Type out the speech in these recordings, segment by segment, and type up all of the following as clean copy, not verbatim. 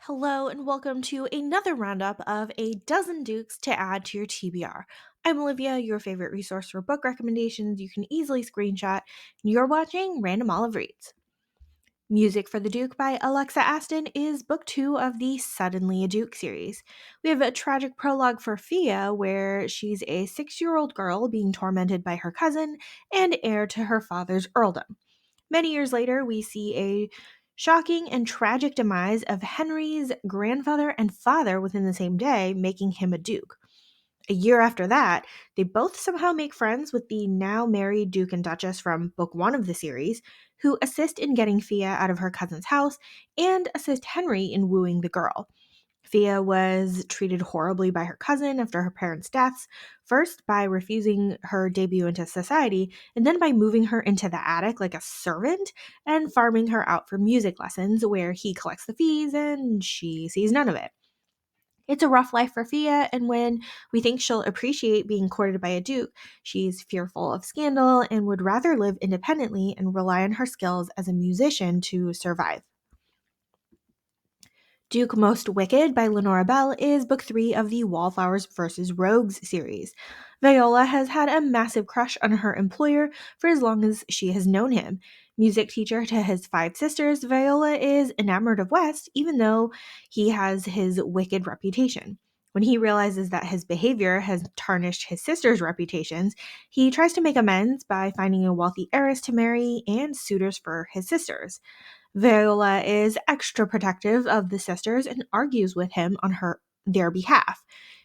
Hello, and welcome to another roundup of a dozen dukes to add to your TBR. I'm Olivia, your favorite resource for book recommendations you can easily screenshot, and you're watching Random Olive Reads. Music for the Duke by Alexa Aston is book 2 of the Suddenly a Duke series. We have a tragic prologue for Fia, where she's a 6-year-old girl being tormented by her cousin and heir to her father's earldom. Many years later, we see a shocking and tragic demise of Henry's grandfather and father within the same day, making him a duke. A year after that, they both somehow make friends with the now married Duke and Duchess from book 1 of the series, who assist in getting Fia out of her cousin's house and assist Henry in wooing the girl. Fia was treated horribly by her cousin after her parents' deaths, first by refusing her debut into society, and then by moving her into the attic like a servant and farming her out for music lessons, where he collects the fees and she sees none of it. It's a rough life for Fia, and when we think she'll appreciate being courted by a duke, she's fearful of scandal and would rather live independently and rely on her skills as a musician to survive. Duke Most Wicked by Lenora Bell is book 3 of the Wallflowers vs. Rogues series. Viola has had a massive crush on her employer for as long as she has known him. Music teacher to his 5 sisters, Viola is enamored of West, even though he has his wicked reputation. When he realizes that his behavior has tarnished his sisters' reputations, he tries to make amends by finding a wealthy heiress to marry and suitors for his sisters. Viola is extra protective of the sisters and argues with him on their behalf.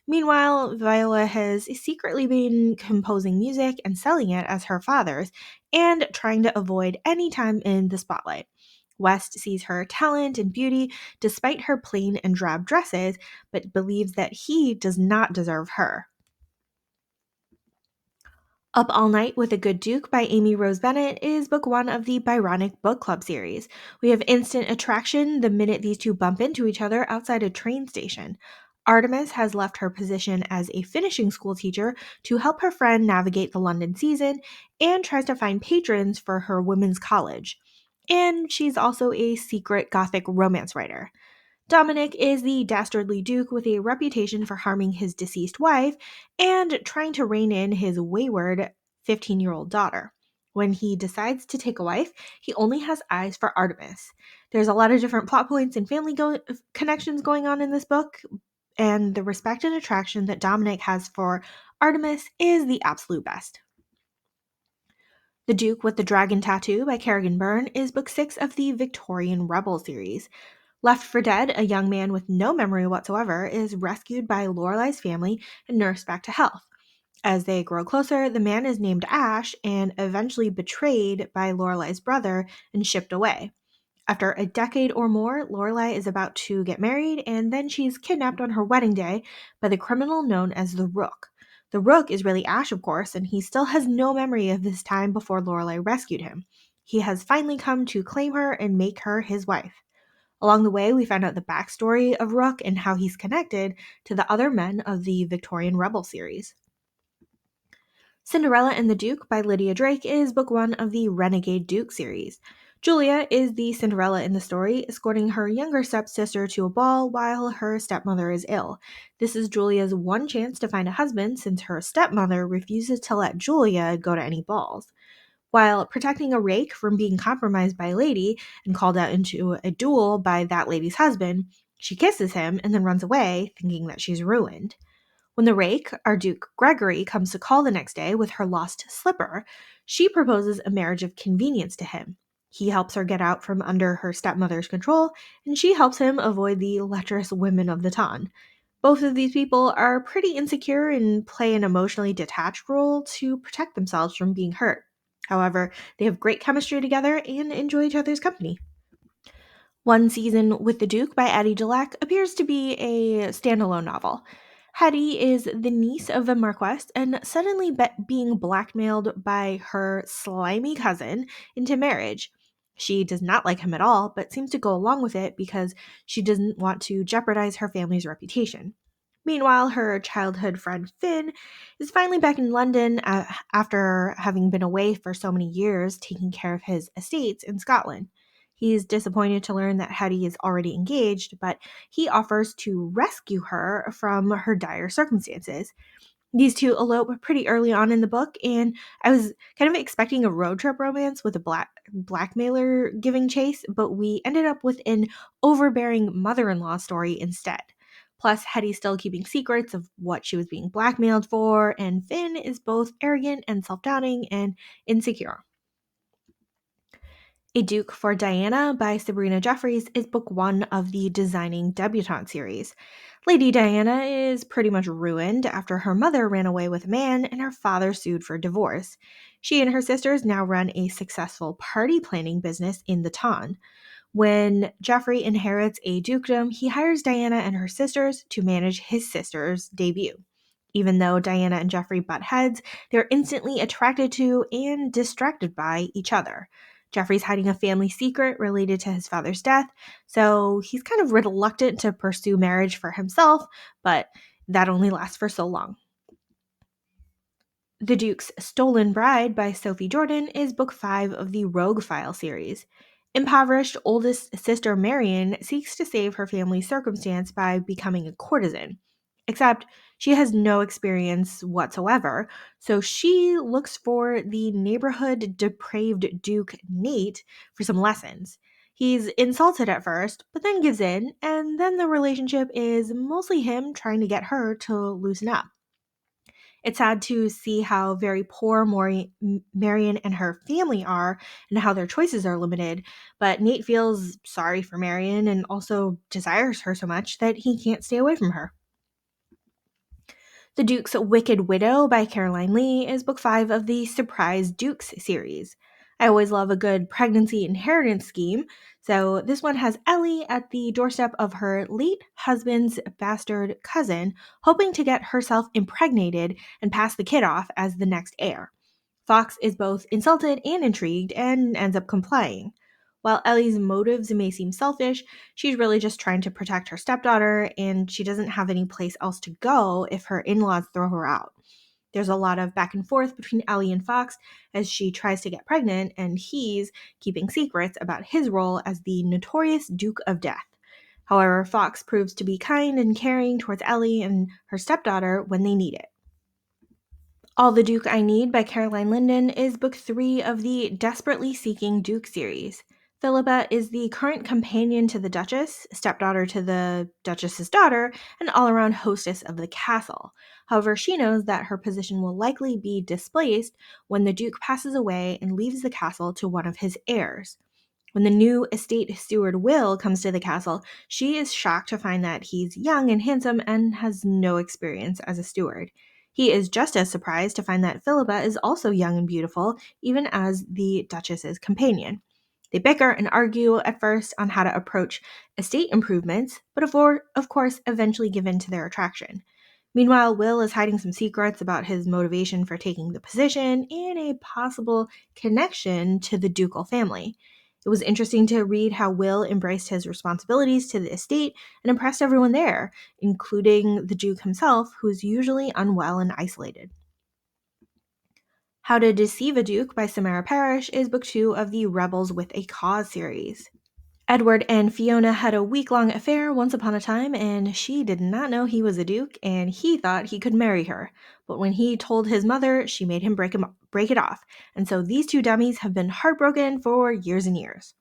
Meanwhile, Viola has secretly been composing music and selling it as her father's and trying to avoid any time in the spotlight. West sees her talent and beauty despite her plain and drab dresses, but believes that he does not deserve her. Up All Night with a Good Duke by Amy Rose Bennett is book 1 of the Byronic Book Club series. We have instant attraction the minute these two bump into each other outside a train station. Artemis has left her position as a finishing school teacher to help her friend navigate the London season and tries to find patrons for her women's college. And she's also a secret gothic romance writer. Dominic is the dastardly duke with a reputation for harming his deceased wife and trying to rein in his wayward 15-year-old daughter. When he decides to take a wife, he only has eyes for Artemis. There's a lot of different plot points and connections going on in this book, and the respect and attraction that Dominic has for Artemis is the absolute best. The Duke with the Dragon Tattoo by Kerrigan Byrne is book 6 of the Victorian Rebel series. Left for dead, a young man with no memory whatsoever is rescued by Lorelai's family and nursed back to health. As they grow closer, the man is named Ash and eventually betrayed by Lorelai's brother and shipped away. After a decade or more, Lorelai is about to get married, and then she's kidnapped on her wedding day by the criminal known as the Rook. The Rook is really Ash, of course, and he still has no memory of this time before Lorelai rescued him. He has finally come to claim her and make her his wife. Along the way, we find out the backstory of Rook and how he's connected to the other men of the Victorian Rebel series. Cinderella and the Duke by Lydia Drake is book 1 of the Renegade Duke series. Julia is the Cinderella in the story, escorting her younger stepsister to a ball while her stepmother is ill. This is Julia's one chance to find a husband since her stepmother refuses to let Julia go to any balls. While protecting a rake from being compromised by a lady and called out into a duel by that lady's husband, she kisses him and then runs away, thinking that she's ruined. When the rake, our Duke Gregory, comes to call the next day with her lost slipper, she proposes a marriage of convenience to him. He helps her get out from under her stepmother's control, and she helps him avoid the lecherous women of the ton. Both of these people are pretty insecure and play an emotionally detached role to protect themselves from being hurt. However, they have great chemistry together and enjoy each other's company. One Season with the Duke by Addie Dulac appears to be a standalone novel. Hetty is the niece of the Marquess and suddenly being blackmailed by her slimy cousin into marriage. She does not like him at all, but seems to go along with it because she doesn't want to jeopardize her family's reputation. Meanwhile, her childhood friend Finn is finally back in London after having been away for so many years taking care of his estates in Scotland. He's disappointed to learn that Hetty is already engaged, but he offers to rescue her from her dire circumstances. These two elope pretty early on in the book, and I was kind of expecting a road trip romance with a blackmailer giving chase, but we ended up with an overbearing mother-in-law story instead. Plus, Hetty's still keeping secrets of what she was being blackmailed for, and Finn is both arrogant and self-doubting and insecure. A Duke for Diana by Sabrina Jeffries is book one of the Designing Debutante series. Lady Diana is pretty much ruined after her mother ran away with a man and her father sued for divorce. She and her sisters now run a successful party planning business in the town. When Geoffrey inherits a dukedom, he hires Diana and her sisters to manage his sister's debut. Even though Diana and Geoffrey butt heads, they're instantly attracted to and distracted by each other. Geoffrey's hiding a family secret related to his father's death, so he's kind of reluctant to pursue marriage for himself, but that only lasts for so long. The Duke's Stolen Bride by Sophie Jordan is book 5 of the Rogue File series. Impoverished oldest sister Marion seeks to save her family's circumstance by becoming a courtesan. Except she has no experience whatsoever, so she looks for the neighborhood depraved Duke Nate for some lessons. He's insulted at first, but then gives in, and then the relationship is mostly him trying to get her to loosen up. It's sad to see how very poor Marion and her family are and how their choices are limited, but Nate feels sorry for Marion and also desires her so much that he can't stay away from her. The Duke's Wicked Widow by Caroline Lee is book 5 of the Surprise Dukes series. I always love a good pregnancy inheritance scheme, so this one has Ellie at the doorstep of her late husband's bastard cousin, hoping to get herself impregnated and pass the kid off as the next heir. Fox is both insulted and intrigued and ends up complying. While Ellie's motives may seem selfish, she's really just trying to protect her stepdaughter, and she doesn't have any place else to go if her in laws throw her out. There's a lot of back and forth between Ellie and Fox as she tries to get pregnant, and he's keeping secrets about his role as the notorious Duke of Death. However, Fox proves to be kind and caring towards Ellie and her stepdaughter when they need it. All the Duke I Need by Caroline Linden is book 3 of the Desperately Seeking Duke series. Philippa is the current companion to the Duchess, stepdaughter to the Duchess's daughter, and all-around hostess of the castle. However, she knows that her position will likely be displaced when the Duke passes away and leaves the castle to one of his heirs. When the new estate steward Will comes to the castle, she is shocked to find that he's young and handsome and has no experience as a steward. He is just as surprised to find that Philippa is also young and beautiful, even as the Duchess's companion. They bicker and argue at first on how to approach estate improvements, but of course eventually give in to their attraction. Meanwhile, Will is hiding some secrets about his motivation for taking the position and a possible connection to the ducal family. It was interesting to read how Will embraced his responsibilities to the estate and impressed everyone there, including the Duke himself, who's usually unwell and isolated. How to Deceive a Duke by Samara Parrish is book 2 of the Rebels with a Cause series. Edward and Fiona had a week-long affair once upon a time, and she did not know he was a duke, and he thought he could marry her. But when he told his mother, she made him break it off, and so these two dummies have been heartbroken for years and years.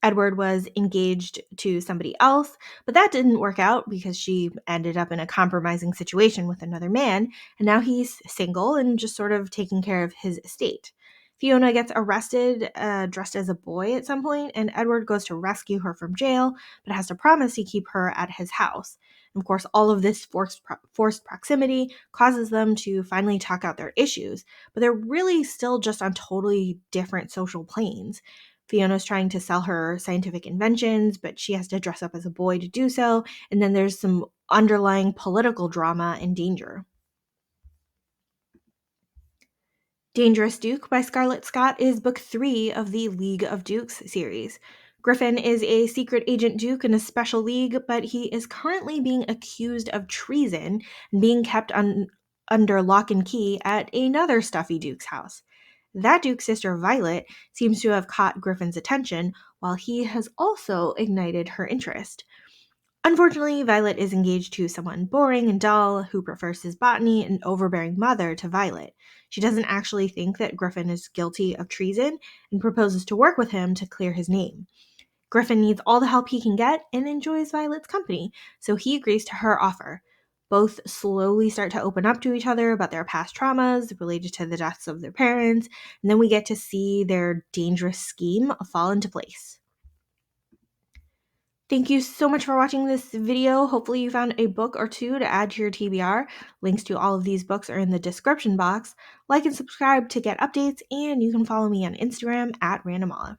Edward was engaged to somebody else, but that didn't work out because she ended up in a compromising situation with another man, and now he's single and just sort of taking care of his estate. Fiona gets arrested dressed as a boy at some point, and Edward goes to rescue her from jail, but has to promise to keep her at his house. And of course, all of this forced proximity causes them to finally talk out their issues, but they're really still just on totally different social planes. Fiona's trying to sell her scientific inventions, but she has to dress up as a boy to do so, and then there's some underlying political drama and danger. Dangerous Duke by Scarlett Scott is book 3 of the League of Dukes series. Griffin is a secret agent duke in a special league, but he is currently being accused of treason and being kept under lock and key at another stuffy duke's house. That duke's sister, Violet, seems to have caught Griffin's attention, while he has also ignited her interest. Unfortunately, Violet is engaged to someone boring and dull who prefers his botany and overbearing mother to Violet. She doesn't actually think that Griffin is guilty of treason and proposes to work with him to clear his name. Griffin needs all the help he can get and enjoys Violet's company, so he agrees to her offer. Both slowly start to open up to each other about their past traumas related to the deaths of their parents, and then we get to see their dangerous scheme fall into place. Thank you so much for watching this video. Hopefully you found a book or two to add to your TBR. Links to all of these books are in the description box. Like and subscribe to get updates, and you can follow me on Instagram at randomolive.